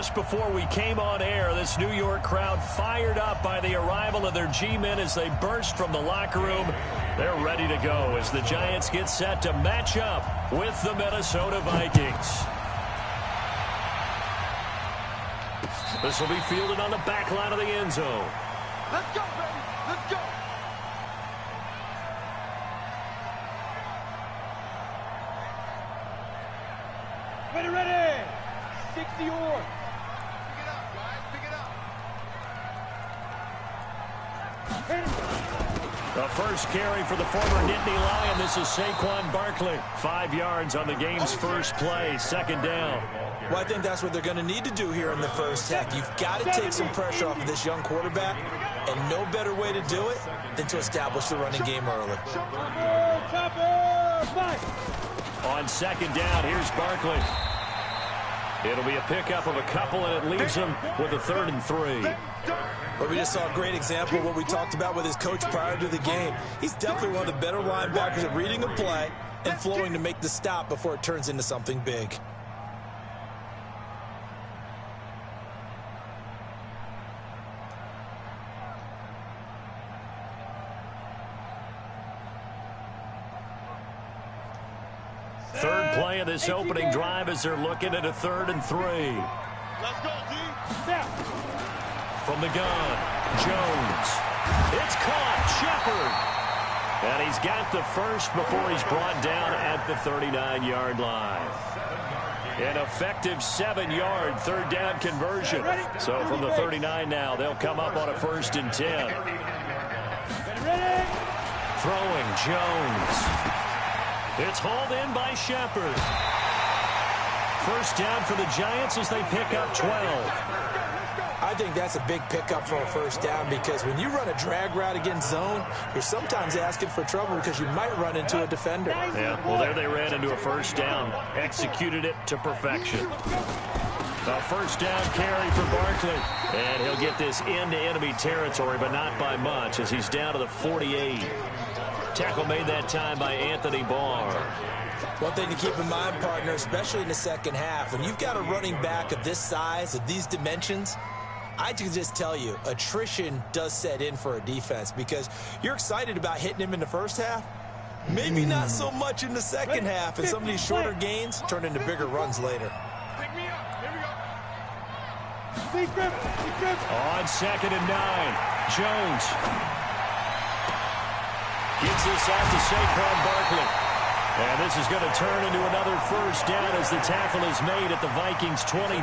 just before we came on air, this New York crowd fired up by the arrival of their G-men as they burst from the locker room. They're ready to go as the Giants get set to match up with the Minnesota Vikings. This will be fielded on the back line of the end zone. Let's go, baby. Let's go. Ready. 60 or. Pick it up, guys. Pick it up. The first carry for the former Nittany Lion. This is Saquon Barkley. 5 yards on the game's first play. Second down. Well, I think that's what they're going to need to do here in the first half. You've got to take some pressure off of this young quarterback, and no better way to do it than to establish the running game early. On second down, here's Barkley. It'll be a pickup of a couple, and it leaves him with a 3rd and 3. Well, we just saw a great example of what we talked about with his coach prior to the game. He's definitely one of the better linebackers at reading a play and flowing to make the stop before it turns into something big. Third play of this opening drive as they're looking at a 3rd and 3. Let's go, D. From the gun, Jones. It's caught, Shepard. And he's got the first before he's brought down at the 39-yard line. An effective 7-yard 3rd down conversion. So from the 39 now, they'll come up on a 1st and 10. Throwing, Jones. It's hauled in by Shepard. First down for the Giants as they pick up 12. I think that's a big pickup for a first down because when you run a drag route against zone, you're sometimes asking for trouble because you might run into a defender. Yeah, well, there they ran into a first down. Executed it to perfection. A first down carry for Barkley. And he'll get this into enemy territory, but not by much as he's down to the 48. Tackle made that time by Anthony Barr. One thing to keep in mind, partner, especially in the second half, when you've got a running back of this size, of these dimensions, I can just tell you, attrition does set in for a defense because you're excited about hitting him in the first half. Maybe not so much in the second half, and some of these shorter gains turn into bigger runs later. Pick me up. Here we go. On 2nd and 9, Jones. Gets this out to Saquon Barkley. And this is going to turn into another first down as the tackle is made at the Vikings' 23.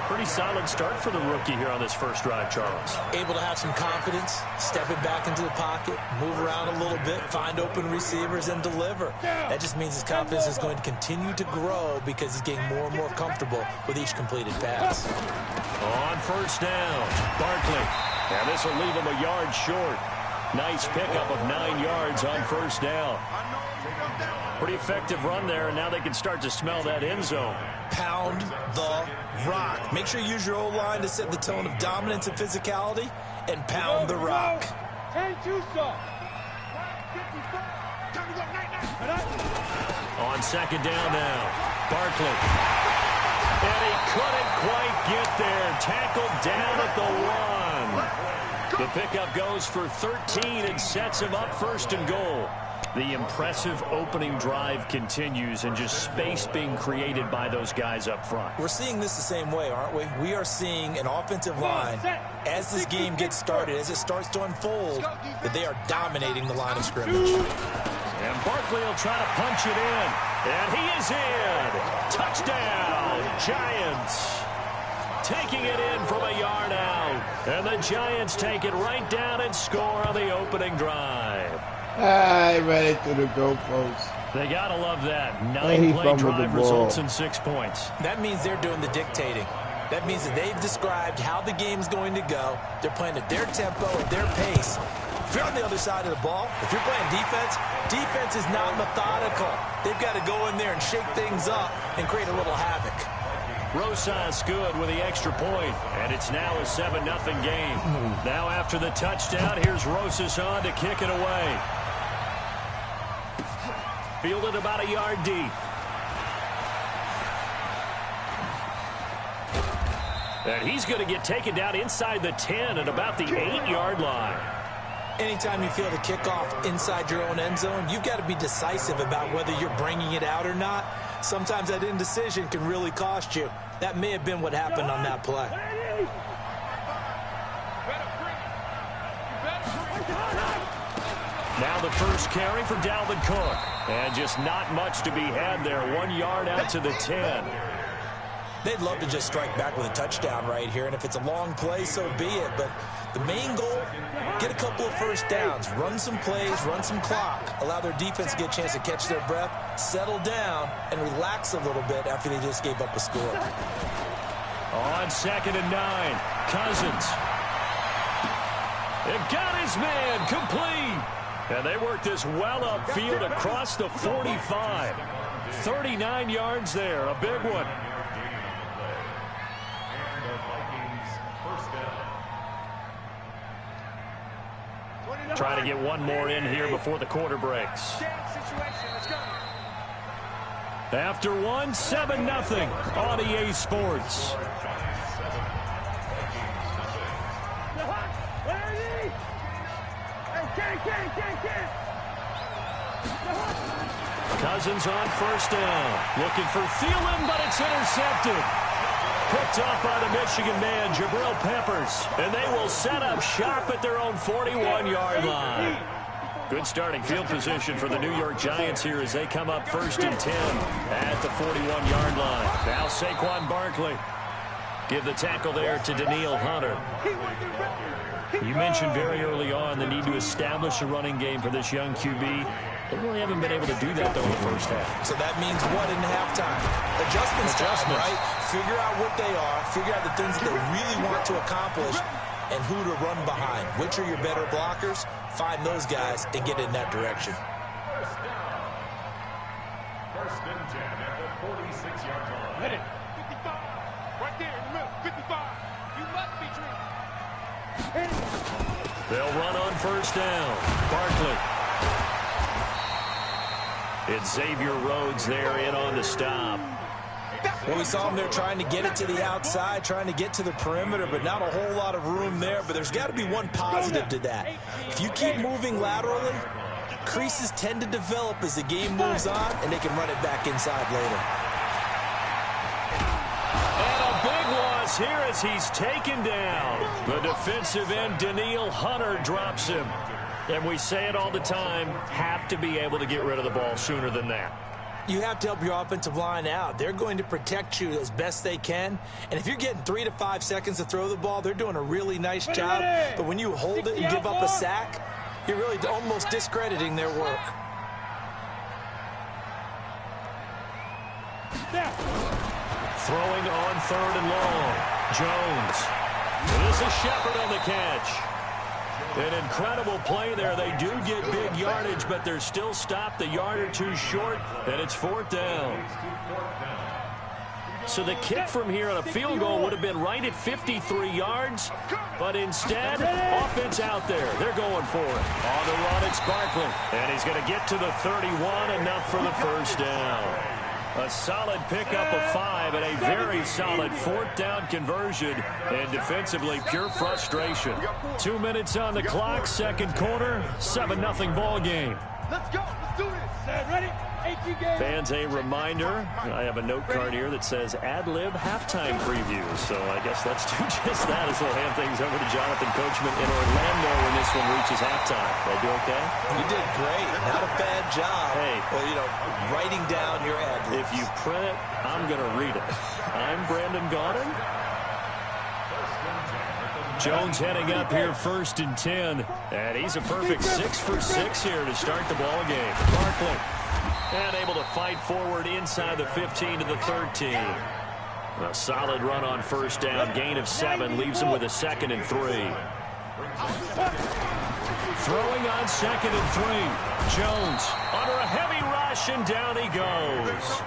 Pretty solid start for the rookie here on this first drive, Charles. Able to have some confidence, stepping back into the pocket, move around a little bit, find open receivers, and deliver. That just means his confidence is going to continue to grow because he's getting more and more comfortable with each completed pass. On first down, Barkley. And this will leave him a yard short. Nice pickup of 9 yards on first down. Pretty effective run there, and now they can start to smell that end zone. Pound the rock. Make sure you use your O-line to set the tone of dominance and physicality, and pound the rock. On second down now, Barkley. And he couldn't quite get there. Tackled down at the 1. The pickup goes for 13 and sets him up 1st and goal. The impressive opening drive continues and just space being created by those guys up front. We're seeing this the same way, aren't we? We are seeing an offensive line, as this game gets started, as it starts to unfold, that they are dominating the line of scrimmage. And Barkley will try to punch it in. And he is in. Touchdown, Giants. Taking it in from a yard out. And the Giants take it right down and score on the opening drive. I read it to the goalpost. They got to love that. 9-play drive results in 6 points. That means they're doing the dictating. That means that they've described how the game's going to go. They're playing at their tempo, at their pace. If you're on the other side of the ball, if you're playing defense, defense is not methodical. They've got to go in there and shake things up and create a little havoc. Rosas good with the extra point, and it's now a 7-0 game. Now after the touchdown, here's Rosas on to kick it away. Fielded about a yard deep. And he's going to get taken down inside the 10 at about the 8-yard line. Anytime you feel the kickoff inside your own end zone, you've got to be decisive about whether you're bringing it out or not. Sometimes that indecision can really cost you. That may have been what happened on that play. Now the first carry for Dalvin Cook. And just not much to be had there. 1 yard out to the 10. They'd love to just strike back with a touchdown right here, and if it's a long play, so be it. But the main goal, get a couple of first downs, run some plays, run some clock, allow their defense to get a chance to catch their breath, settle down, and relax a little bit after they just gave up a score. On 2nd and 9, Cousins. It got his man complete. And they worked this well upfield across the 45. 39 yards there, a big one. Trying to get one more in here before the quarter breaks. After one, 7-0 on EA Sports. Cousins on first down. Looking for Thielen, but it's intercepted. Picked off by the Michigan man, Jabril Peppers. And they will set up shop at their own 41-yard line. Good starting field position for the New York Giants here as they come up 1st and 10 at the 41-yard line. Now Saquon Barkley. Give the tackle there to Daniil Hunter. You mentioned very early on the need to establish a running game for this young QB. They really haven't been able to do that, though, in the first half. So that means what in halftime? Adjustments time, right? Figure out what they are, figure out the things that they really want to accomplish, and who to run behind. Which are your better blockers? Find those guys and get in that direction. First and 10 at the 46-yard line. Hit it. 55. Right there in the middle. 55. You must be dreaming. Hit it. They'll run on first down. Barkley. It's Xavier Rhodes there in on the stop. Well, we saw him there trying to get it to the outside, trying to get to the perimeter, but not a whole lot of room there. But there's got to be one positive to that. If you keep moving laterally, creases tend to develop as the game moves on, and they can run it back inside later. And a big loss here as he's taken down. The defensive end, Daniil Hunter, drops him. And we say it all the time, have to be able to get rid of the ball sooner than that. You have to help your offensive line out. They're going to protect you as best they can. And if you're getting 3 to 5 seconds to throw the ball, they're doing a really nice job. But when you hold it and give up a sack, you're really almost discrediting their work. Throwing on 3rd and long. Jones. This is Shepard on the catch. An incredible play there. They do get big yardage, but they're still stopped a yard or two short, and it's 4th down. So the kick from here on a field goal would have been right at 53 yards, but instead, offense out there. They're going for it. On the run, it's Barkley, and he's going to get to the 31, enough for the first down. A solid pickup of 5 and a very solid 4th down conversion. And defensively, pure frustration. 2 minutes on the clock, 2nd quarter, 7-0 ball game. Let's go. Let's do this. Ready? Fans, a reminder, I have a note card here that says ad-lib halftime previews. So I guess let's do just that as we'll hand things over to Jonathan Coachman in Orlando when this one reaches halftime. Did I do okay? You did great. Not a bad job. Hey. Well, you know, writing down your ad-libs. If you print it, I'm going to read it. I'm Brandon Gaudin. Jones heading up here 1st and 10. And he's a perfect 6 for 6 here to start the ball game. Barkley. And able to fight forward inside the 15 to the 13. A solid run on first down. Gain of 7 leaves him with a 2nd and 3. Throwing on 2nd and 3. Jones under a heavy rush, and down he goes.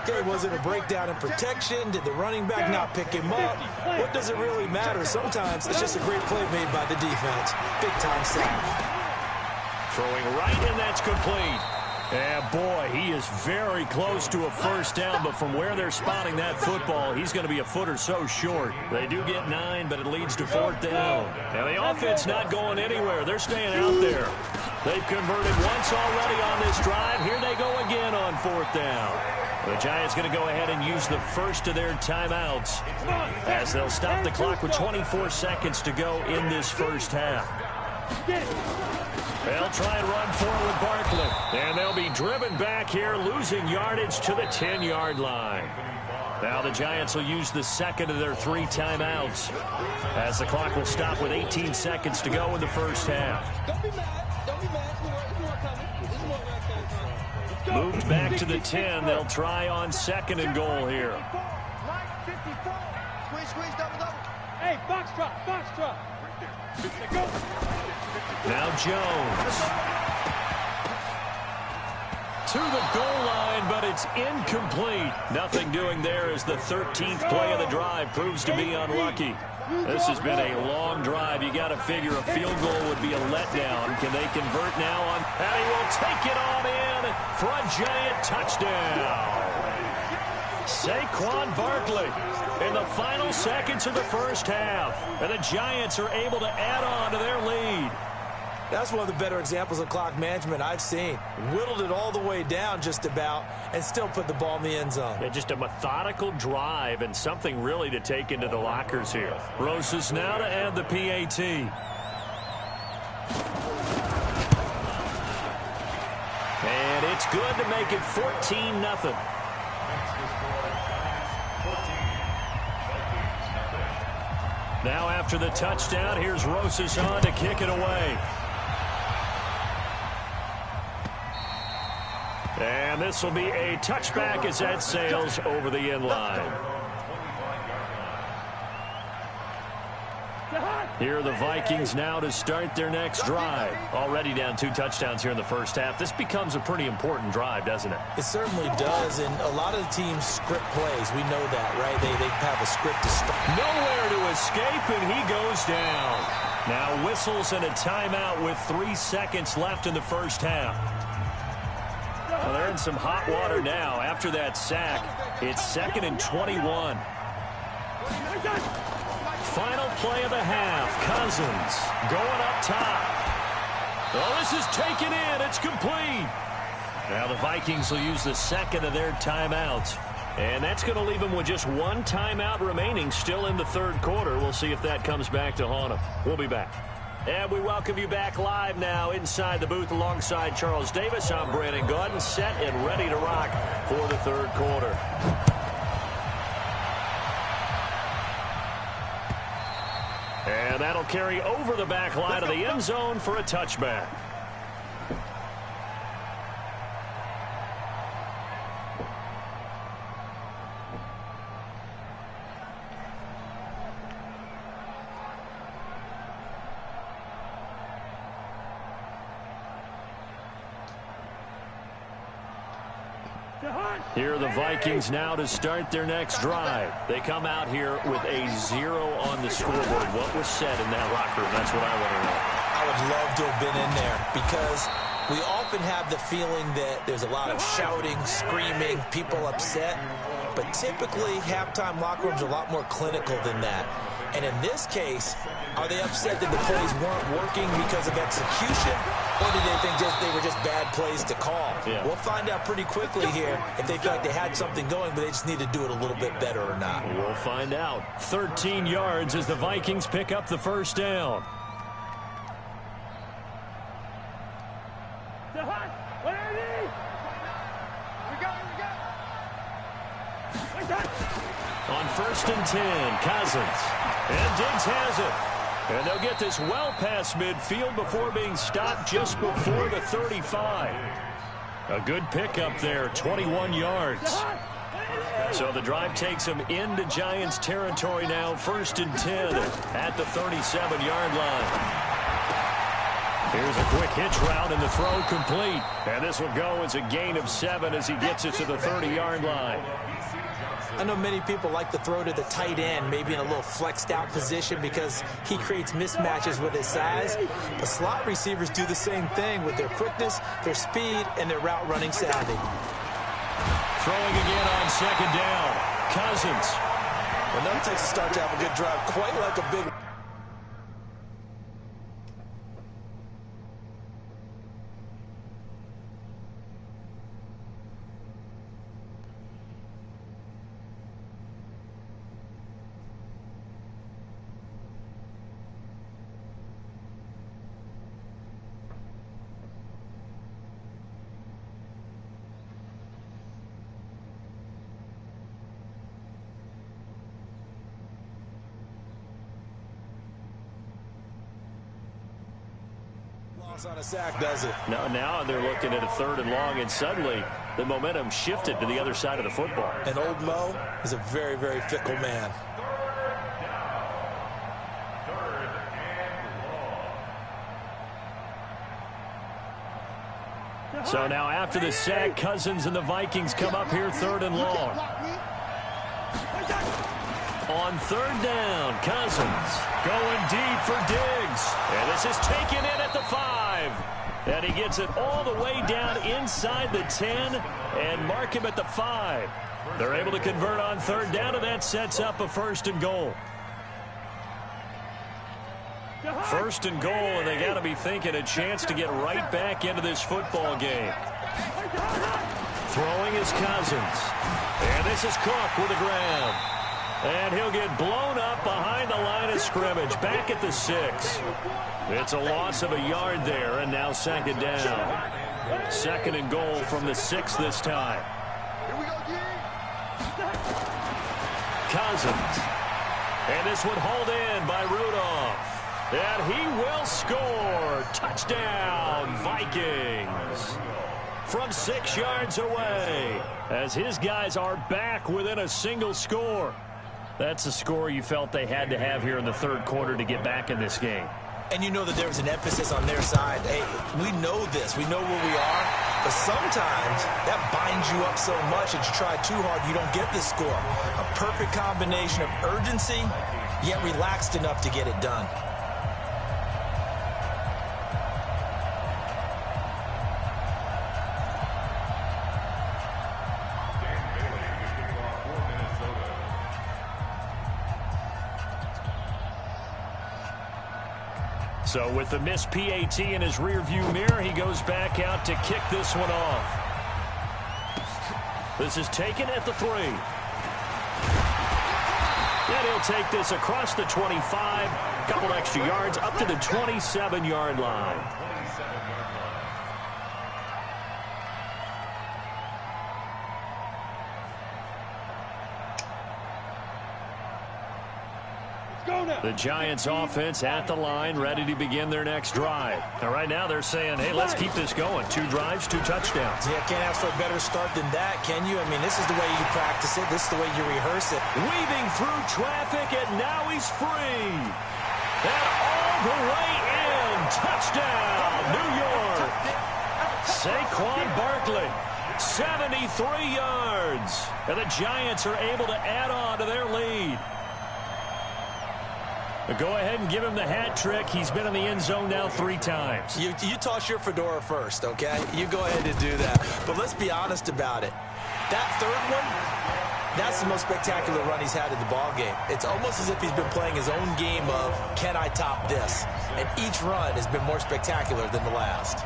Okay, was it a breakdown in protection? Did the running back not pick him up? What does it really matter? Sometimes it's just a great play made by the defense. Big time sack. Throwing right, and that's complete. And boy, he is very close to a first down, but from where they're spotting that football, he's going to be a foot or so short. They do get 9, but it leads to 4th down. And the offense not going anywhere. They're staying out there. They've converted once already on this drive. Here they go again on 4th down. The Giants going to go ahead and use the first of their timeouts as they'll stop the clock with 24 seconds to go in this first half. They'll try and run forward Barkley. And they'll be driven back here, losing yardage to the 10-yard line. Now the Giants will use the second of their 3 timeouts as the clock will stop with 18 seconds to go in the first half. Don't be mad. Don't be mad. There's more coming. There's more coming. Moved back to the 10. They'll try on 2nd and goal here. Squeeze, double. Hey, box drop. Now Jones. To the goal line, but it's incomplete. Nothing doing there as the 13th play of the drive proves to be unlucky. This has been a long drive. You got to figure a field goal would be a letdown. Can they convert now on? And he will take it on in for a giant touchdown. Saquon Barkley in the final seconds of the first half. And the Giants are able to add on to their lead. That's one of the better examples of clock management I've seen. Whittled it all the way down just about and still put the ball in the end zone. Yeah, just a methodical drive and something really to take into the lockers here. Rosas now to add the PAT. And it's good to make it 14-0. Now after the touchdown, here's Rosas on to kick it away. And this will be a touchback as that sails over the end line. Here are the Vikings now to start their next drive. Already down 2 touchdowns here in the first half. This becomes a pretty important drive, doesn't it? It certainly does, and a lot of the teams script plays. We know that, right? They have a script to start. Nowhere to escape, and he goes down. Now whistles and a timeout with 3 seconds left in the first half. Well, they're in some hot water now. After that sack, it's 2nd and 21. Final play of the half. Cousins going up top. Oh, this is taken in. It's complete. Now the Vikings will use the second of their timeouts. And that's going to leave them with just 1 timeout remaining still in the 3rd quarter. We'll see if that comes back to haunt them. We'll be back. And we welcome you back live now inside the booth alongside Charles Davis. I'm Brandon Gaudin, set and ready to rock for the 3rd quarter. And that'll carry over the back line of the end zone for a touchback. Here are the Vikings now to start their next drive. They come out here with a 0 on the scoreboard. What was said in that locker room? That's what I want to know. I would love to have been in there because we often have the feeling that there's a lot of shouting, screaming, people upset. But typically, halftime locker rooms are a lot more clinical than that. And in this case, are they upset that the plays weren't working because of execution? Or did they think they were just bad plays to call? Yeah. We'll find out pretty quickly here if they feel like they had something going, but they just need to do it a little bit better or not. We'll find out. 13 yards as the Vikings pick up the first down. On 1st and 10, Cousins. And Diggs has it. And they'll get this well past midfield before being stopped just before the 35. A good pickup there, 21 yards. So the drive takes them into Giants territory now, 1st and 10 at the 37-yard line. Here's a quick hitch route and the throw complete. And this will go as a gain of 7 as he gets it to the 30-yard line. I know many people like to throw to the tight end, maybe in a little flexed out position because he creates mismatches with his size. But slot receivers do the same thing with their quickness, their speed, and their route running savvy. Throwing again on second down. Cousins. Well, that takes a start to have a good drive, quite like a big... on a sack, does it? No, now they're looking at a 3rd and long, and suddenly the momentum shifted to the other side of the football. And old Mo is a very, very fickle man. So now after the sack, Cousins and the Vikings come up here 3rd and long. On 3rd down, Cousins going deep for Diggs. And this is taken in at the 5. And he gets it all the way down inside the 10 and mark him at the 5. They're able to convert on 3rd down, and that sets up a 1st and goal. 1st and goal, and they got to be thinking a chance to get right back into this football game. Throwing is Cousins. And this is Cook with the grab. And he'll get blown up behind the line of scrimmage, back at the 6. It's a loss of a yard there, and now 2nd down. 2nd and goal from the 6 this time. Cousins. And this one hauled in by Rudolph. And he will score. Touchdown, Vikings. From 6 yards away, as his guys are back within a single score. That's a score you felt they had to have here in the 3rd quarter to get back in this game. And you know that there was an emphasis on their side. Hey, we know this. We know where we are. But sometimes that binds you up so much that you try too hard, you don't get this score. A perfect combination of urgency, yet relaxed enough to get it done. So with the missed PAT in his rearview mirror, he goes back out to kick this one off. This is taken at the 3. And he'll take this across the 25, a couple extra yards, up to the 27-yard line. The Giants offense at the line, ready to begin their next drive. Now, right now they're saying, hey, let's keep this going. 2 drives, 2 touchdowns. Yeah, can't ask for a better start than that, can you? I mean, this is the way you practice it. This is the way you rehearse it. Weaving through traffic, and now he's free. And all the way in. Touchdown, New York. Saquon Barkley, 73 yards. And the Giants are able to add on to their lead. Go ahead and give him the hat trick. He's been in the end zone now 3 times. You toss your fedora first, okay? You go ahead and do that. But let's be honest about it. That 3rd one, that's the most spectacular run he's had in the ballgame. It's almost as if he's been playing his own game of, can I top this? And each run has been more spectacular than the last.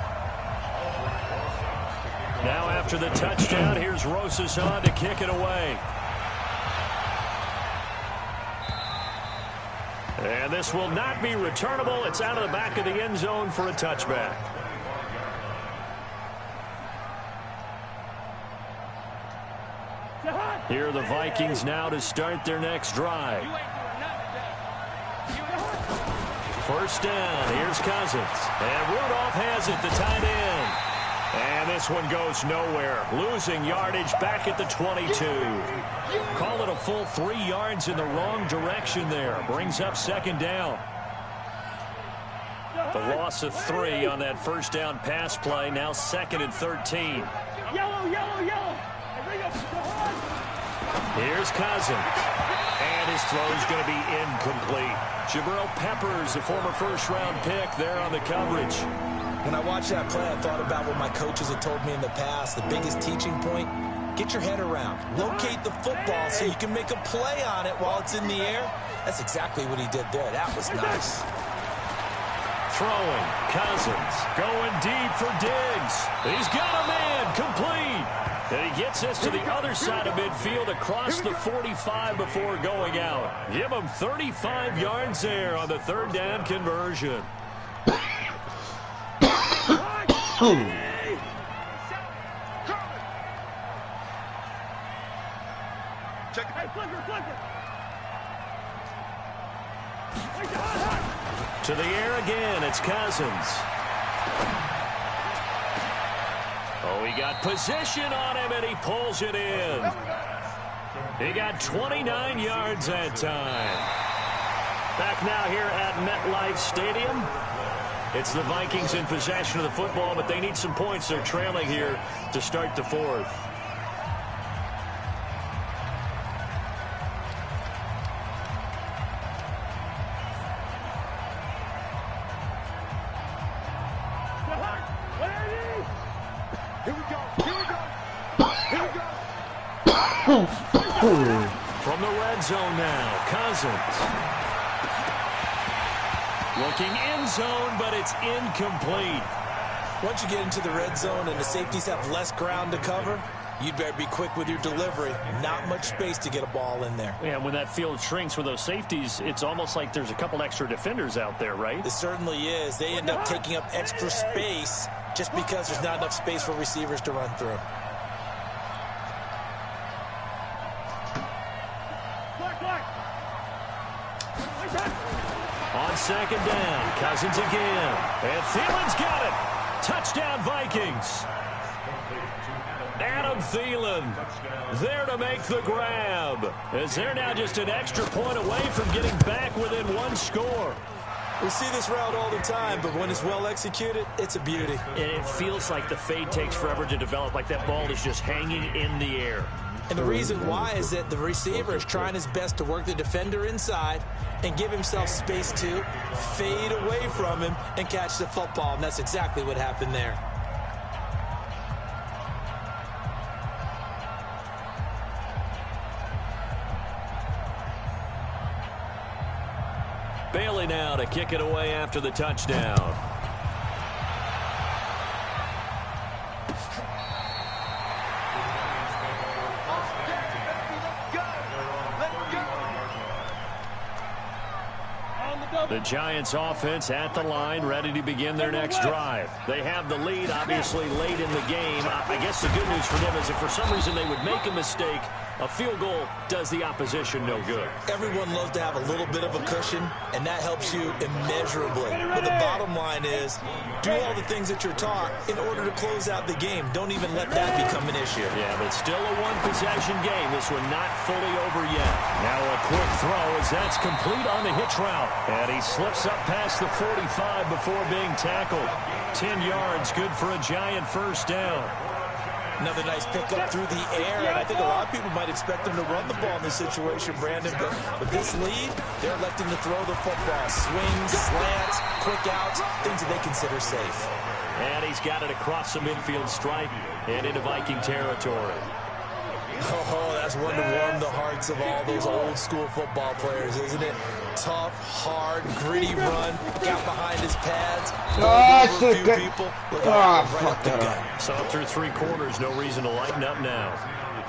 Now after the touchdown, here's Rosas on to kick it away. And this will not be returnable. It's out of the back of the end zone for a touchback. Here are the Vikings now to start their next drive. 1st down. Here's Cousins. And Rudolph has it, the tight end. And this one goes nowhere. Losing yardage back at the 22. Call it a full 3 yards in the wrong direction there. Brings up 2nd down. The loss of 3 on that 1st down pass play. Now 2nd and 13. Yellow, yellow, yellow. Here's Cousins. And his throw is going to be incomplete. Jabril Peppers, a former first-round pick, there on the coverage. When I watched that play, I thought about what my coaches had told me in the past. The biggest teaching point, get your head around. Locate the football so you can make a play on it while it's in the air. That's exactly what he did there. That was nice. Throwing, Cousins, going deep for Diggs. He's got a man, complete. And he gets this to the other side of midfield across the 45 before going out. Give him 35 yards there on the third down conversion. To the air again, it's Cousins. Oh, he got position on him, and he pulls it in. He got 29 yards that time. Back now here at MetLife Stadium. It's the Vikings in possession of the football, but they need some points. They're trailing here to start the fourth. From the red zone now, Cousins. Looking end zone, but it's incomplete. Once you get into the red zone and the safeties have less ground to cover, you'd better be quick with your delivery. Not much space to get a ball in there. Yeah, when that field shrinks with those safeties, it's almost like there's a couple extra defenders out there, right? It certainly is. They end up taking up extra space just because there's not enough space for receivers to run through. On second down, Cousins again. And Thielen's got it. Touchdown, Vikings. Adam Thielen there to make the grab, as they're now just an extra point away from getting back within one score. We see this route all the time, but when it's well executed, it's a beauty. And it feels like the fade takes forever to develop, like that ball is just hanging in the air. And the reason why is that the receiver is trying his best to work the defender inside and give himself space to fade away from him and catch the football, and that's exactly what happened there. Bailey now to kick it away after the touchdown. The Giants offense at the line, ready to begin their next drive. They have the lead, obviously, late in the game. I guess the good news for them is if for some reason they would make a mistake, a field goal does the opposition no good. Everyone loves to have a little bit of a cushion, and that helps you immeasurably. But the bottom line is, do all the things that you're taught in order to close out the game. Don't even let that become an issue. Yeah, but it's still a one-possession game. This one not fully over yet. Now a quick throw as that's complete on the hitch route. And he slips up past the 45 before being tackled. 10 yards, good for a Giant first down. Another nice pickup through the air, and I think a lot of people might expect them to run the ball in this situation, Brandon, but with this lead, they're electing to throw the football. Swings, slants, quick outs, things that they consider safe. And he's got it across the midfield stripe and into Viking territory. Oh, that's one to warm the hearts of all those old-school football players, isn't it? Tough, hard, gritty run, got behind his pads, over a few people, right up the gut. So through three quarters, no reason to lighten up now.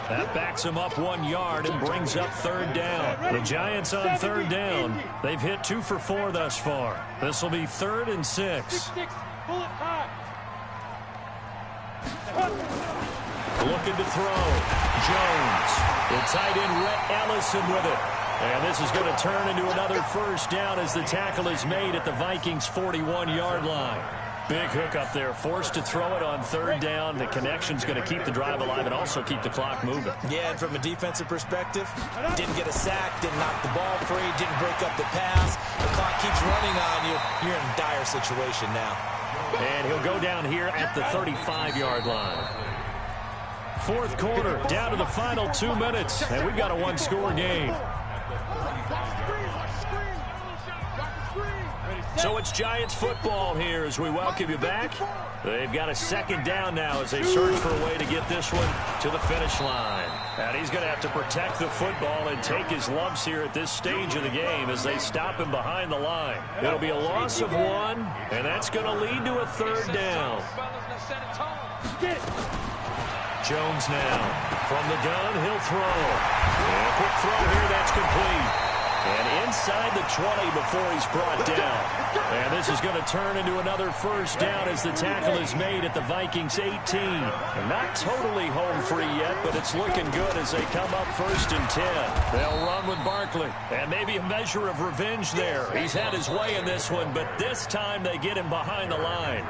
That backs him up 1 yard and brings up third down. The Giants on third down. They've hit 2 for 4 thus far. This will be 3rd and 6. Looking to throw. Jones. The tight end, Rhett Ellison with it. And this is going to turn into another first down as the tackle is made at the Vikings' 41-yard line. Big hook up there. Forced to throw it on third down. The connection's going to keep the drive alive and also keep the clock moving. Yeah, and from a defensive perspective, didn't get a sack, didn't knock the ball free, didn't break up the pass. The clock keeps running on you. You're in a dire situation now. And he'll go down here at the 35-yard line. fourth quarter, down to the final 2 minutes, and we've got a one-score game. So it's Giants football here as we welcome you back. They've got a second down now as they search for a way to get this one to the finish line. And he's going to have to protect the football and take his lumps here at this stage of the game as they stop him behind the line. It'll be a loss of 1, and that's going to lead to a third down. Jones now from the gun, he'll throw. And a quick throw here, that's complete. And inside the 20 before he's brought down. And this is going to turn into another first down as the tackle is made at the Vikings 18. And not totally home free yet, but it's looking good as they come up 1st and 10. They'll run with Barkley. And maybe a measure of revenge there. He's had his way in this one, but this time they get him behind the line.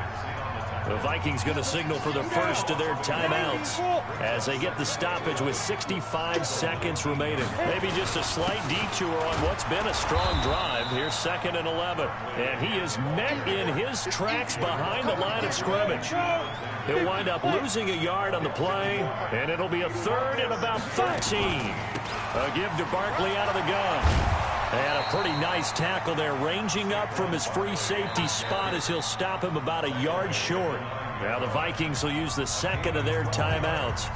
The Vikings going to signal for the first of their timeouts as they get the stoppage with 65 seconds remaining. Maybe just a slight detour on what's been a strong drive. Here's 2nd and 11. And he is met in his tracks behind the line of scrimmage. He'll wind up losing a yard on the play, and it'll be a 3rd and about 13. A give to Barkley out of the gun. And a pretty nice tackle there, ranging up from his free safety spot as he'll stop him about a yard short. Now the Vikings will use the 2nd of their timeouts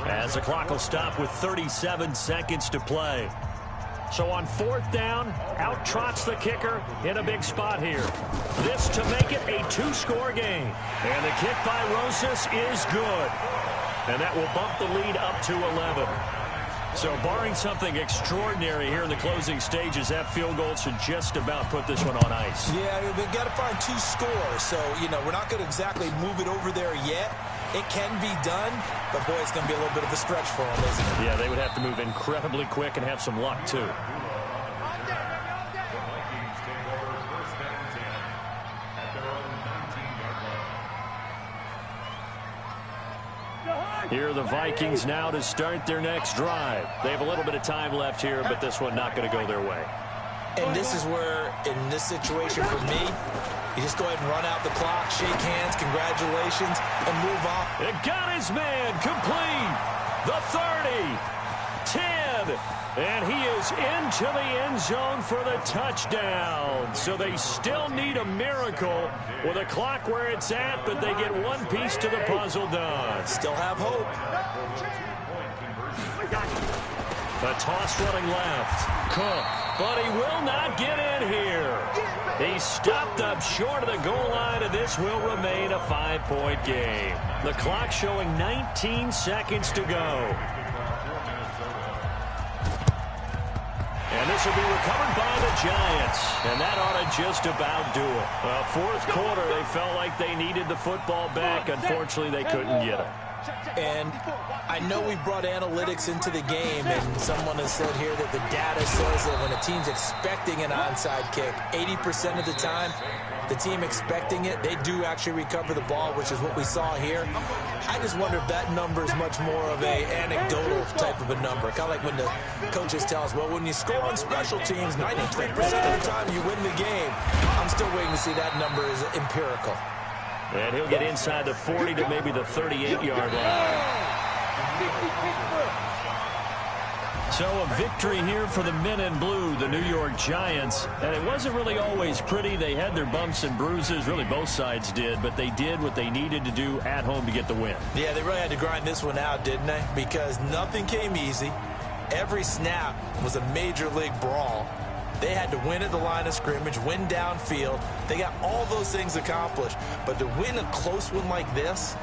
as the clock will stop with 37 seconds to play. So on 4th down, out trots the kicker in a big spot here. This to make it a 2-score game. And the kick by Rosas is good. And that will bump the lead up to 11. So barring something extraordinary here in the closing stages, that field goal should just about put this one on ice. Yeah, we've got to find 2 scores. So, we're not going to exactly move it over there yet. It can be done, but, boy, it's going to be a little bit of a stretch for them, isn't it? Yeah, they would have to move incredibly quick and have some luck, too. Here are the Vikings now to start their next drive. They have a little bit of time left here, but this one not going to go their way. And this is where, in this situation for me, you just go ahead and run out the clock, shake hands, congratulations, and move on. It got his man complete. The 30, 10, and he is into the end zone for the touchdown. So they still need a miracle with a clock where it's at, but they get one piece to the puzzle done. Still have hope. A toss running left. Cook, but he will not get in here. He stopped up short of the goal line, and this will remain a 5-point game. The clock showing 19 seconds to go. And this will be recovered by the Giants. And that ought to just about do it. Fourth quarter, they felt like they needed the football back. Unfortunately, they couldn't get it. And I know we brought analytics into the game, and someone has said here that the data says that when a team's expecting an onside kick, 80% of the time, the team expecting it, they do actually recover the ball, which is what we saw here. I just wonder if that number is much more of a anecdotal type of a number. Kind of like when the coaches tell us, well, when you score on special teams, 93% of the time you win the game. I'm still waiting to see that number is empirical. And he'll get inside the 40 to maybe the 38-yard line. So a victory here for the men in blue, the New York Giants. And it wasn't really always pretty. They had their bumps and bruises. Really, both sides did. But they did what they needed to do at home to get the win. Yeah, they really had to grind this one out, didn't they? Because nothing came easy. Every snap was a major league brawl. They had to win at the line of scrimmage, win downfield. They got all those things accomplished. But to win a close one like this,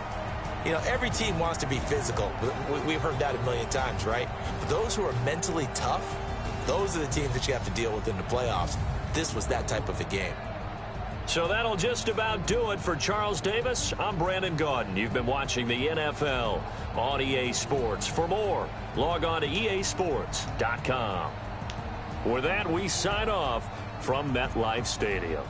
every team wants to be physical. We've heard that a million times, right? But those who are mentally tough, those are the teams that you have to deal with in the playoffs. This was that type of a game. So that'll just about do it for Charles Davis. I'm Brandon Gaudin. You've been watching the NFL on EA Sports. For more, log on to easports.com. With that, we sign off from MetLife Stadium.